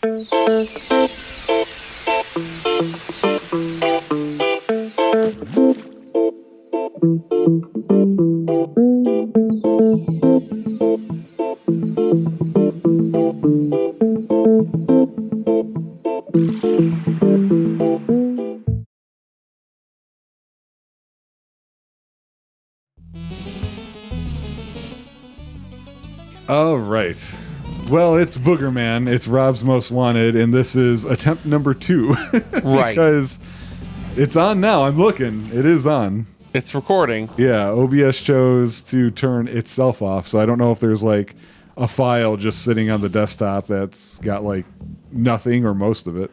All right. Well, it's Boogerman. It's Rob's Most Wanted, and this is attempt number 2. Right. Because it's on now. I'm looking. It is on. It's recording. Yeah, OBS chose to turn itself off, so I don't know if there's like a file just sitting on the desktop that's got like nothing or most of it.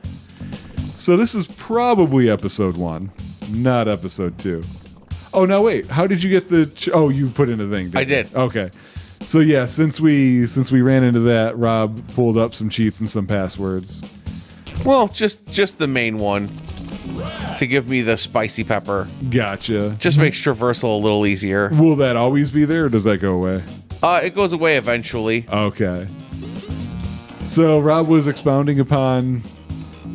So this is probably episode 1, not episode 2. Oh, now wait. How did you get the... oh, you put in a thing, I did. Okay. So yeah, since we ran into that, Rob pulled up some cheats and some passwords. Well, just the main one to give me the spicy pepper. Gotcha. Just makes traversal a little easier. Will that always be there, or does that go away? It goes away eventually. Okay. So Rob was expounding upon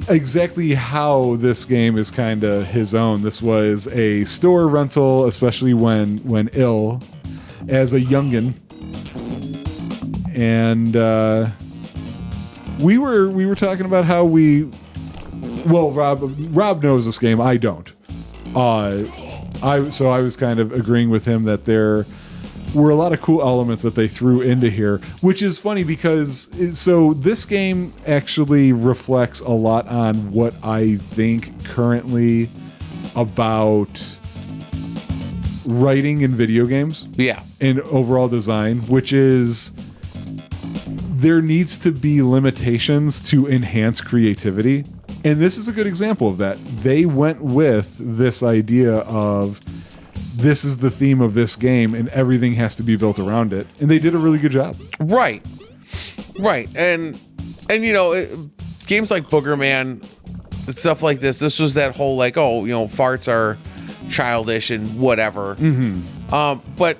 exactly how this game is kind of his own. This was a store rental, especially when ill, as a youngin'. And we were talking about how Rob knows this game. I don't. I was kind of agreeing with him that there were a lot of cool elements that they threw into here, which is funny because this game actually reflects a lot on what I think currently about writing in video games. Yeah. And overall design, which is there needs to be limitations to enhance creativity. And this is a good example of that. They went with this idea of this is the theme of this game and everything has to be built around it. And they did a really good job. Right. And you know, games like Boogerman, stuff like this was that whole like, oh, you know, farts are childish and whatever. Mm-hmm. But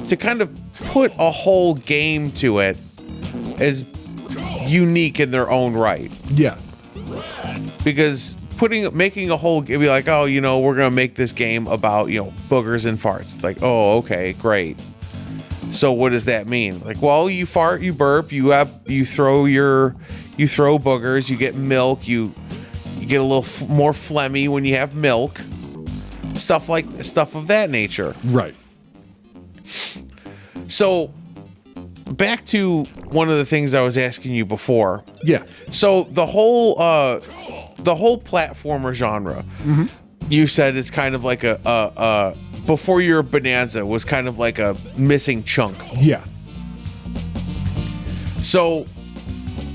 to kind of put a whole game to it is unique in their own right. Yeah. Because making a whole game, be like, oh, you know, we're gonna make this game about, you know, boogers and farts. It's like, oh, okay, great. So what does that mean? Like, well, you fart, you burp, you throw boogers, you get milk, you get a little more phlegmy when you have milk. Stuff of that nature. Right. So back to one of the things I was asking you before. Yeah. So the whole platformer genre, mm-hmm. You said is kind of like a before your Bonanza was kind of like a missing chunk. Yeah. So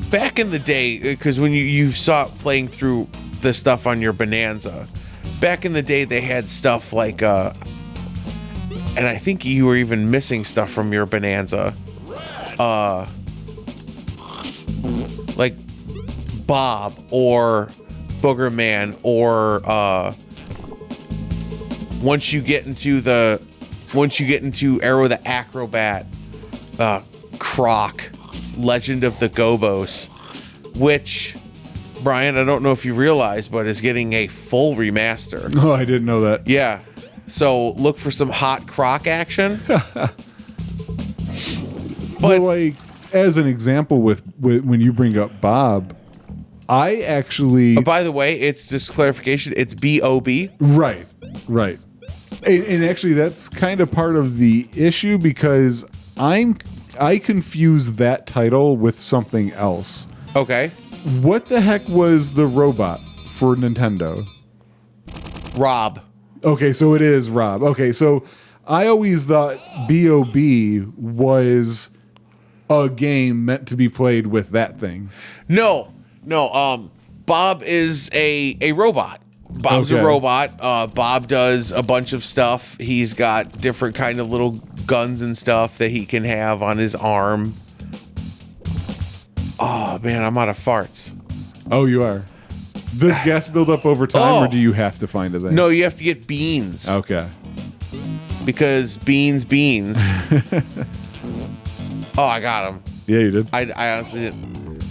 back in the day, because when you saw it playing through the stuff on your Bonanza, back in the day they had stuff like and I think you were even missing stuff from your Bonanza. Like Bob or Boogerman or once you get into Arrow the Acrobat, Croc, Legend of the Gobos, which, Brian, I don't know if you realize, but is getting a full remaster. Oh, I didn't know that. Yeah. So look for some hot Croc action. But like, as an example with when you bring up Bob, I actually... by the way, it's just clarification. It's B-O-B. Right. And actually, that's kind of part of the issue because I confuse that title with something else. Okay. What the heck was the robot for Nintendo? Rob. Okay, so it is Rob. Okay, so I always thought B.O.B. was a game meant to be played with that thing. No. Bob is a robot. Bob's a robot. Bob does a bunch of stuff. He's got different kind of little guns and stuff that he can have on his arm. Oh, man, I'm out of farts. Oh, you are? Does gas build up over time, or do you have to find a thing? No, you have to get beans. Okay. Because beans. Oh, I got him. Yeah, you did. I honestly didn't.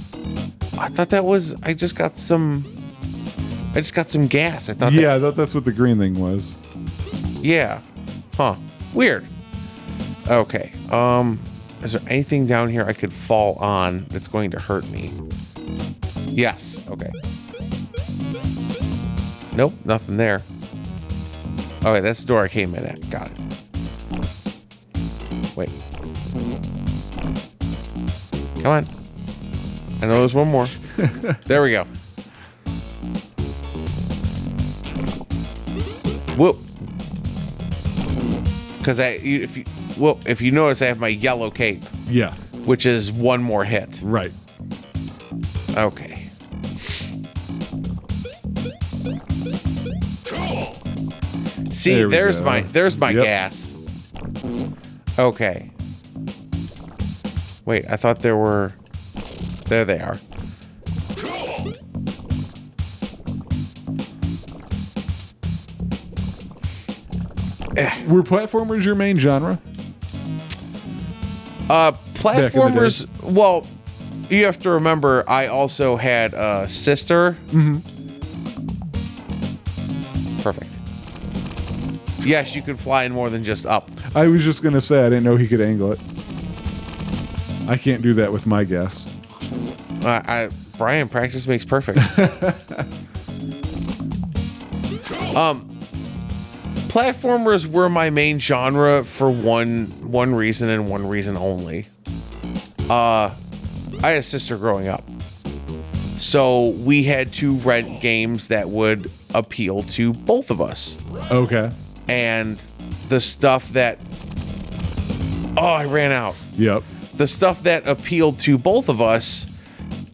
I thought that was. I just got some gas. I thought. Yeah, I thought that's what the green thing was. Yeah. Huh. Weird. Okay. Is there anything down here I could fall on that's going to hurt me? Yes. Okay. Nope. Nothing there. Okay, that's the door I came in at. Got it. Wait. Come on. I know there's one more. There we go. Whoop. Because if you notice, I have my yellow cape. Yeah. Which is one more hit. Right. Okay. See, there's my gas. Okay. Wait, I thought there were. There they are. Were platformers your main genre? Platformers. Well, you have to remember, I also had a sister. Mm-hmm. Perfect. Yes, you could fly in more than just up. I was just gonna say I didn't know he could angle it. I can't do that with my gas. Brian, practice makes perfect. Platformers were my main genre for one reason and one reason only. I had a sister growing up, so we had to rent games that would appeal to both of us. Okay. And the stuff that... Oh, I ran out. Yep. The stuff that appealed to both of us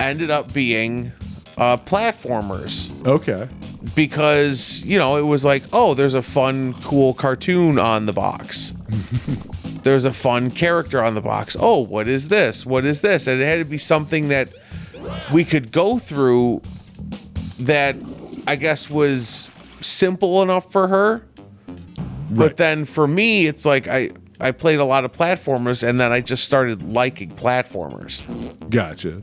ended up being platformers. Okay. Because, you know, it was like, oh, there's a fun, cool cartoon on the box. There's a fun character on the box. Oh, what is this? What is this? And it had to be something that we could go through that I guess was simple enough for her. Right. But then for me, it's like I played a lot of platformers and then I just started liking platformers. Gotcha.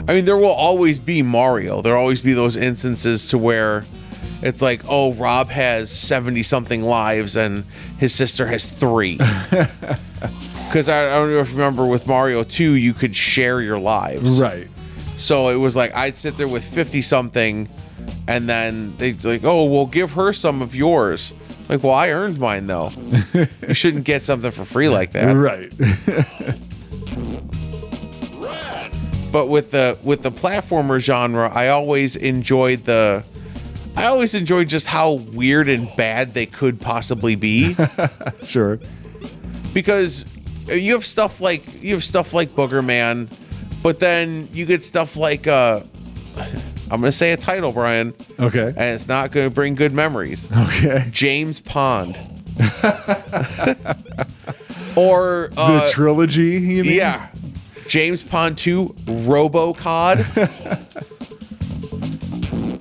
I mean, there will always be Mario. There'll always be those instances to where it's like, oh, Rob has 70-something lives and his sister has 3. Because I don't know if you remember with Mario 2, you could share your lives. Right. So it was like I'd sit there with 50-something and then they'd like, oh, well, give her some of yours. Like, well, I earned mine, though. You shouldn't get something for free like that. Right. But with the platformer genre, I always enjoyed just how weird and bad they could possibly be. Sure. Because you have stuff like Boogerman, but then you get stuff like I'm gonna say a title, Brian. Okay. And it's not gonna bring good memories. Okay. James Pond. Or the trilogy, you mean? Yeah. James Pond 2, RoboCod.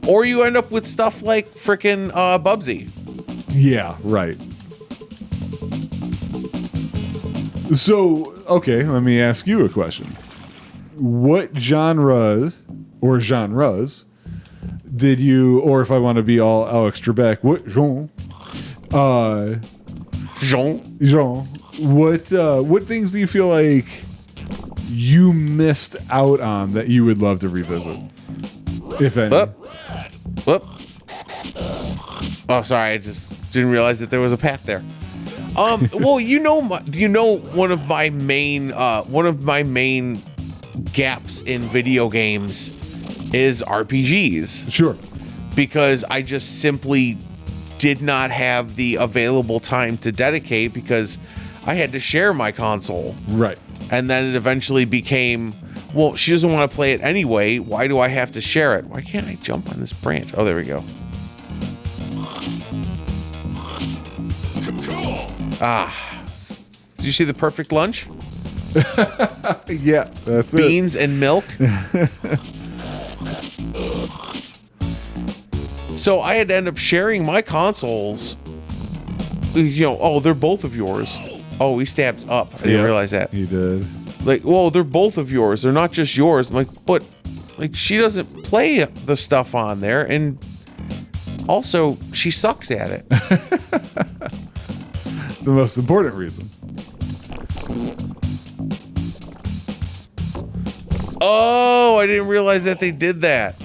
Or you end up with stuff like frickin' Bubsy. Yeah, right. So, okay, let me ask you a question. What genres did you, or if I want to be all Alex Trebek, what genre? What things do you feel like you missed out on that you would love to revisit, if any? Whoop. Oh, sorry, I just didn't realize that there was a path there. Well, do you know one of my main gaps in video games is RPGs? Sure. Because I just simply did not have the available time to dedicate because I had to share my console. Right. And then it eventually became, well, she doesn't want to play it anyway. Why do I have to share it? Why can't I jump on this branch? Oh, there we go. Did you see the perfect lunch? Yeah, that's Beans and milk. So I had to end up sharing my consoles. You know, oh, they're both of yours. Oh, he stabs up. I didn't realize that. He did. Like, well, they're both of yours. They're not just yours. I'm like, but Like, she doesn't play the stuff on there, and also she sucks at it. The most important reason. Oh, I didn't realize that they did that.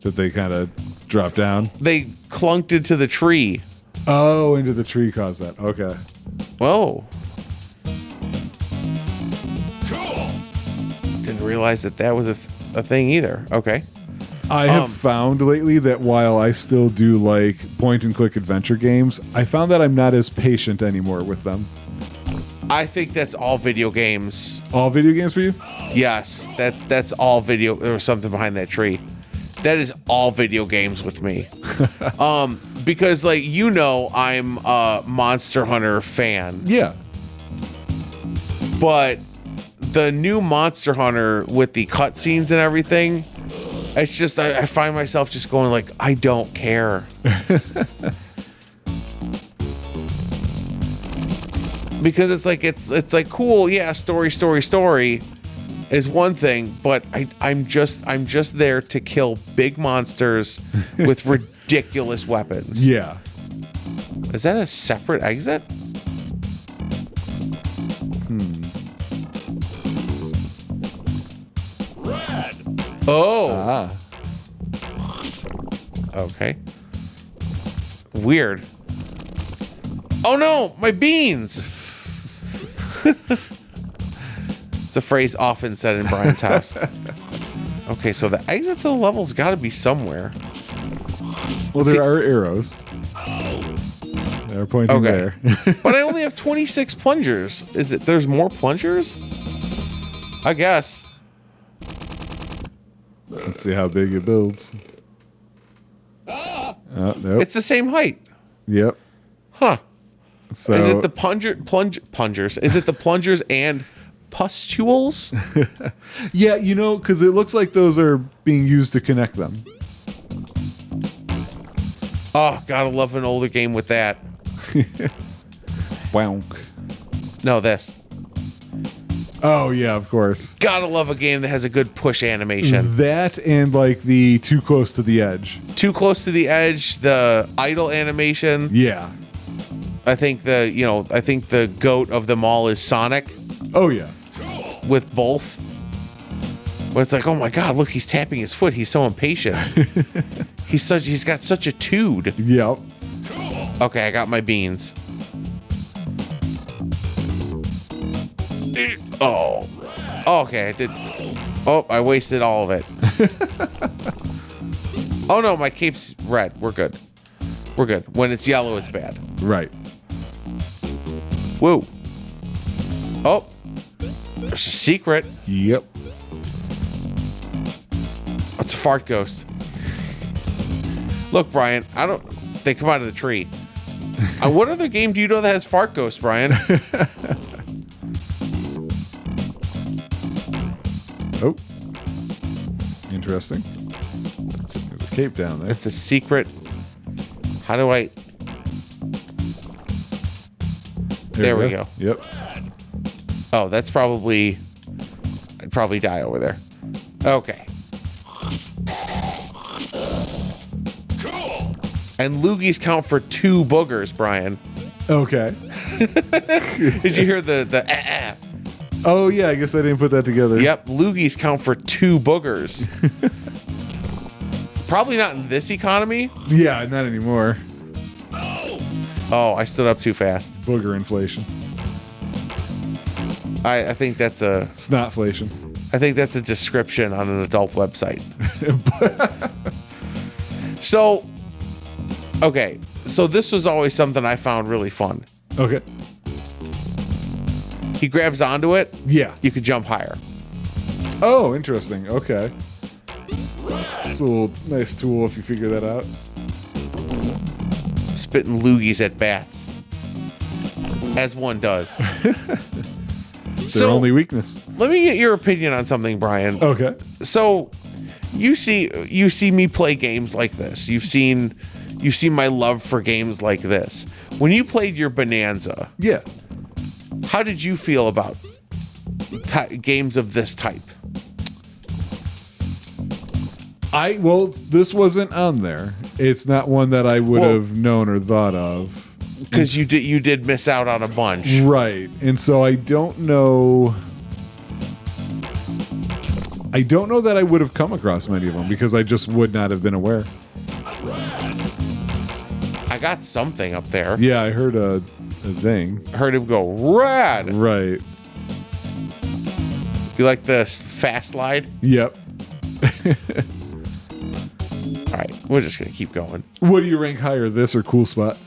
That they kind of drop down. They clunked into the tree. Oh, into the tree caused that. Okay. Whoa. Didn't realize that was a thing either. Okay. I have found lately that while I still do like point and click adventure games, I found that I'm not as patient anymore with them. I think that's all video games. All video games for you? Yes, that's all video. There was something behind that tree. That is all video games with me. Because like, I'm a Monster Hunter fan. Yeah. But the new Monster Hunter with the cutscenes and everything, it's just I find myself just going like, I don't care. Because it's like cool, yeah, story is one thing, but I'm just there to kill big monsters with ridiculous weapons. Yeah. Is that a separate exit? Oh. Okay. Weird. Oh no, my beans. It's a phrase often said in Brian's house. Okay, so the exit to the level's got to be somewhere. Well, there are arrows. They're pointing there. But I only have 26 plungers. There's more plungers? I guess. Let's see how big it builds. Oh, nope. It's the same height. Yep. Huh. So is it the plungers? Is it the plungers and pustules? Yeah, because it looks like those are being used to connect them. Oh, gotta love an older game with that. Wonk. No, this. Oh yeah, of course. Gotta love a game that has a good push animation. That and like the too close to the edge. Too close to the edge, the idle animation. Yeah. I think the goat of them all is Sonic. Oh yeah. With both. But it's like, oh my god, look, he's tapping his foot. He's so impatient. He's got such a tude. Yep. Okay, I got my beans. Oh. Okay, I did. Oh, I wasted all of it. Oh no, my cape's red. We're good. We're good. When it's yellow, it's bad. Right. Whoa. Oh. There's a secret. Yep. It's a fart ghost. Look, Brian, they come out of the tree. What other game do you know that has fart ghosts, Brian? Oh. Interesting. There's a cape down there. It's a secret. How do I... There we go. Yep. Oh, that's probably... I'd probably die over there. Okay. And loogies count for 2 boogers, Brian. Okay. Did you hear the Oh yeah, I guess I didn't put that together. Yep, loogies count for 2 boogers. Probably not in this economy. Yeah, not anymore. Oh, I stood up too fast. Booger inflation. I think that's a snotflation. I think that's a description on an adult website. So, okay. So this was always something I found really fun. Okay. He grabs onto it. Yeah. You could jump higher. Oh, interesting. Okay. It's a little nice tool if you figure that out. Spitting loogies at bats. As one does. It's their only weakness. Let me get your opinion on something, Brian. Okay. So, you see me play games like this. You've seen my love for games like this. When you played your Bonanza, yeah, how did you feel about games of this type? Well, this wasn't on there. It's not one that I would have known or thought of. Because you did miss out on a bunch. Right. And so I don't know that I would have come across many of them because I just would not have been aware. I got something up there. Yeah, I heard a thing. Heard him go, rad. Right. You like the fast slide? Yep. All right, we're just going to keep going. What do you rank higher, this or Cool Spot?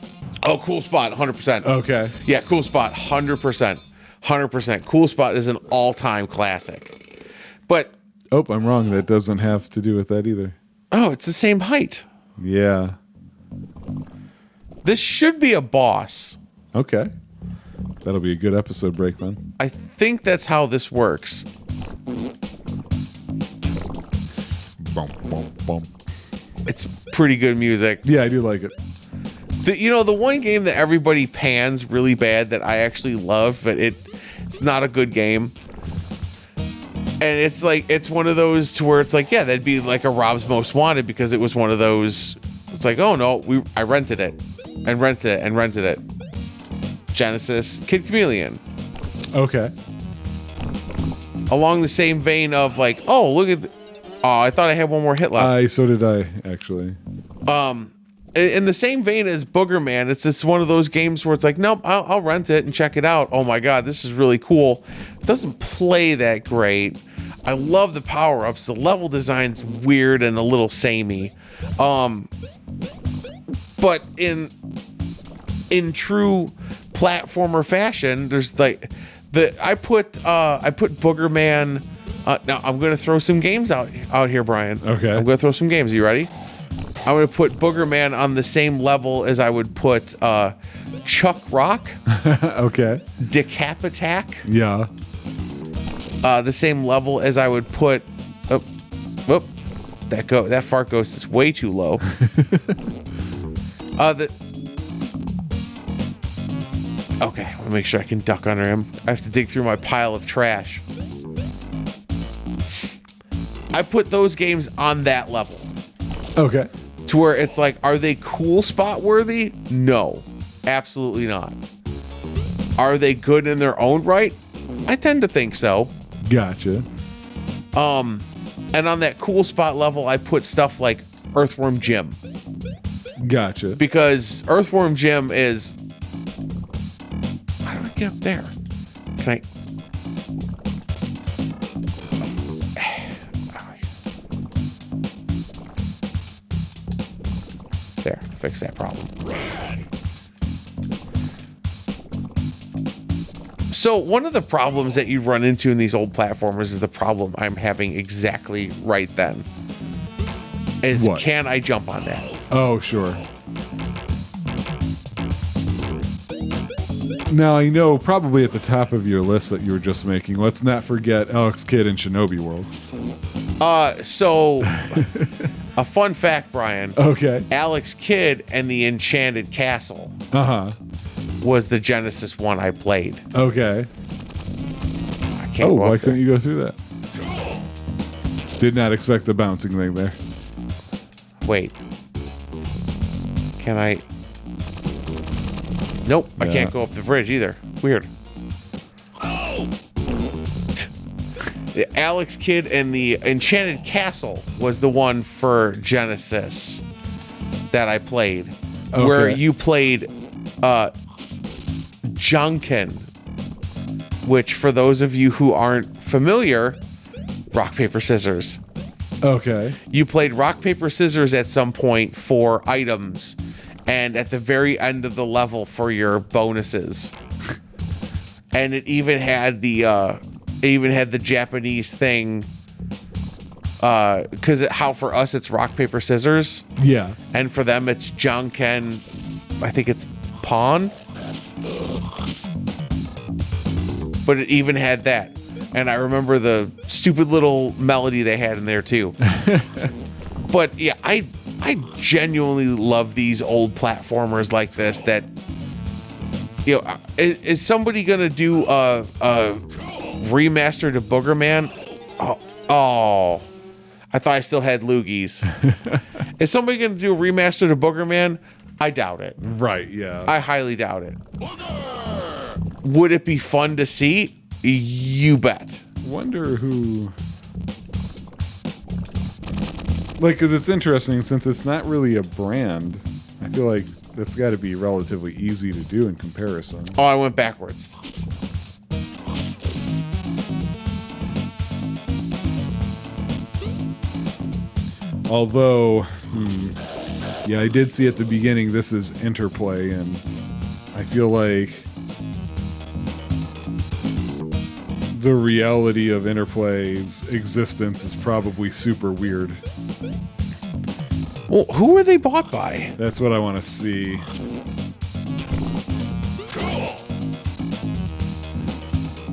Oh, Cool Spot, 100%. Okay. Yeah, Cool Spot, 100%. 100%. Cool Spot is an all-time classic. But... Oh, I'm wrong. That doesn't have to do with that either. Oh, it's the same height. Yeah. This should be a boss. Okay. That'll be a good episode break then. I think that's how this works. Bum, bum, bum. It's pretty good music. Yeah, I do like it. The one game that everybody pans really bad that I actually love, but it's not a good game. And it's like, it's one of those to where it's like, yeah, that'd be like a Rob's Most Wanted because it was one of those. It's like, oh no, I rented it and rented it and rented it. Genesis Kid Chameleon. Okay. Along the same vein of like, oh, look at, I thought I had one more hit left. So did I, actually. In the same vein as Boogerman, it's just one of those games where it's like, nope, I'll rent it and check it out. Oh my God, this is really cool. It doesn't play that great. I love the power-ups. The level design's weird and a little samey. But in true platformer fashion, there's like I put Boogerman. Now I'm gonna throw some games out here, Brian. Okay. I'm gonna throw some games. Are you ready? I'm gonna put Boogerman on the same level as I would put Chuck Rock. Okay. Decap Attack. Yeah. The same level as I would put. That fart ghost is way too low. Okay, I want to make sure I can duck under him. I have to dig through my pile of trash. I put those games on that level. Okay. To where it's like, are they Cool Spot worthy? No, absolutely not. Are they good in their own right? I tend to think so. Gotcha. And on that Cool Spot level, I put stuff like Earthworm Jim. Gotcha. Because Earthworm Jim is... How do I get up there? Can I... There, fix that problem. So one of the problems that you run into in these old platformers is the problem I'm having exactly right then. Is what? Can I jump on that? Oh, sure. Now, I know probably at the top of your list that you were just making, let's not forget Alex Kidd in Shinobi World. So a fun fact, Brian. Okay. Alex Kidd and the Enchanted Castle was the Genesis one I played. Okay. I can't why couldn't you go through that? Did not expect the bouncing thing there. Wait. Can I? Nope, I can't go up the bridge either. Weird. The Alex Kidd and the Enchanted Castle was the one for Genesis that I played. Okay. Where you played Junkin, which for those of you who aren't familiar, rock, paper, scissors. Okay. You played rock, paper, scissors at some point for items, and at the very end of the level for your bonuses. And it even had the Japanese thing, because how for us it's rock, paper, scissors. Yeah. And for them it's Junkin, I think it's pawn. But it even had that. And I remember the stupid little melody they had in there too. But yeah, I genuinely love these old platformers like this that, you know, is somebody going to do a remaster to Boogerman? Oh, I thought I still had loogies. Is somebody going to do a remaster to Boogerman? I doubt it. Right, yeah. I highly doubt it. Would it be fun to see? You bet. Wonder who... Like, because it's interesting, since it's not really a brand, I feel like that's got to be relatively easy to do in comparison. Oh, I went backwards. Although, yeah, I did see at the beginning this is Interplay, and I feel like the reality of Interplay's existence is probably super weird. Well, who were they bought by? That's what I want to see.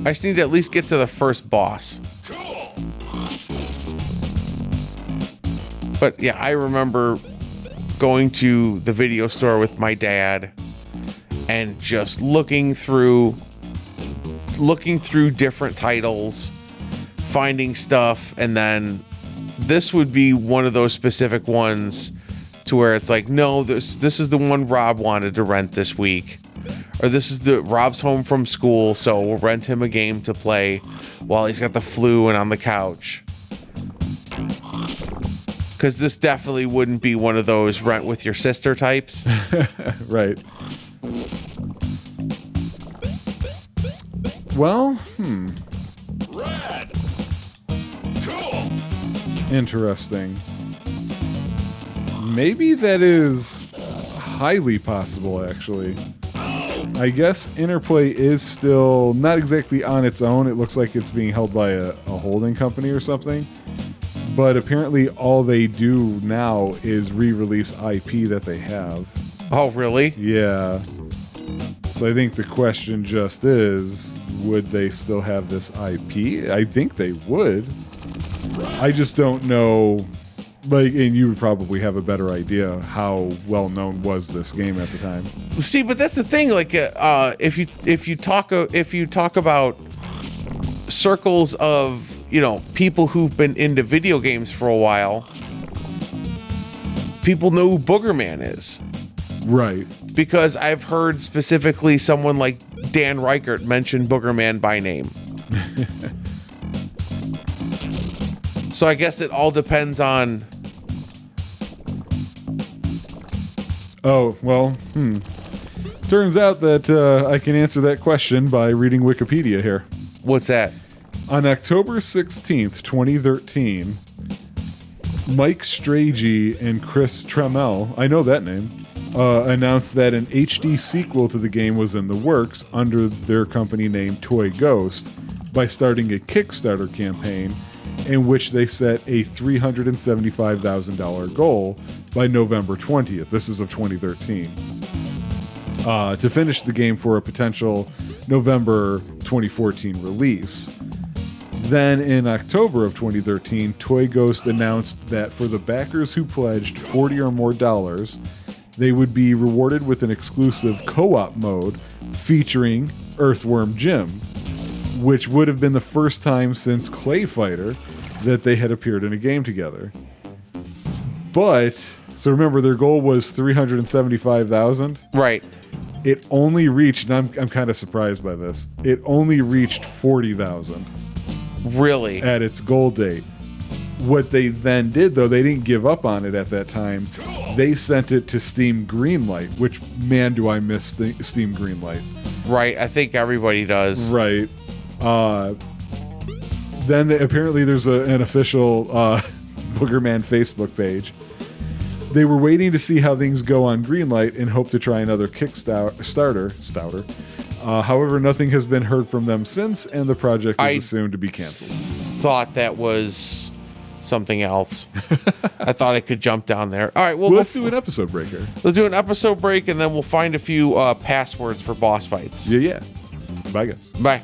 I just need to at least get to the first boss. But yeah, I remember going to the video store with my dad and just looking through different titles, finding stuff, and then this would be one of those specific ones to where it's like, no, this is the one Rob wanted to rent this week, or this is Rob's home from school, so we'll rent him a game to play while he's got the flu and on the couch. Because this definitely wouldn't be one of those rent with your sister types. Right. Well, Red. Cool. Interesting. Maybe that is highly possible, actually. I guess Interplay is still not exactly on its own. It looks like it's being held by a holding company or something. But apparently all they do now is re-release IP that they have. Oh, really? Yeah. So I think the question just is, would they still have this IP? I think they would. I just don't know, like, and you would probably have a better idea how well known was this game at the time. See, but that's the thing. Like, if you talk about circles of, you know, people who've been into video games for a while, people know who Boogerman is. Right. Because I've heard specifically someone like Dan Reichert mention Boogerman by name. So I guess it all depends on... Oh, well, Turns out that I can answer that question by reading Wikipedia here. What's that? On October 16th, 2013, Mike Strachey and Chris Trammell, I know that name, announced that an HD sequel to the game was in the works under their company name Toy Ghost by starting a Kickstarter campaign in which they set a $375,000 goal by November 20th. This is of 2013. To finish the game for a potential November 2014 release. Then in October of 2013, Toy Ghost announced that for the backers who pledged $40 or more, they would be rewarded with an exclusive co-op mode featuring Earthworm Jim, which would have been the first time since Clay Fighter that they had appeared in a game together. But, so remember, their goal was $375,000? Right. It only reached, and I'm kind of surprised by this, it only reached $40,000. Really? At its goal date. What they then did, though, they didn't give up on it at that time. They sent it to Steam Greenlight, which, man, do I miss Steam Greenlight. Right, I think everybody does. Right. Then apparently there's an official Boogerman Facebook page. They were waiting to see how things go on Greenlight and hope to try another Kickstarter. However, nothing has been heard from them since, and the project is assumed to be canceled. Thought that was something else. I thought I could jump down there. All right, well, let's do an episode break here. We'll do an episode break, and then we'll find a few passwords for boss fights. Yeah. Bye, guys. Bye.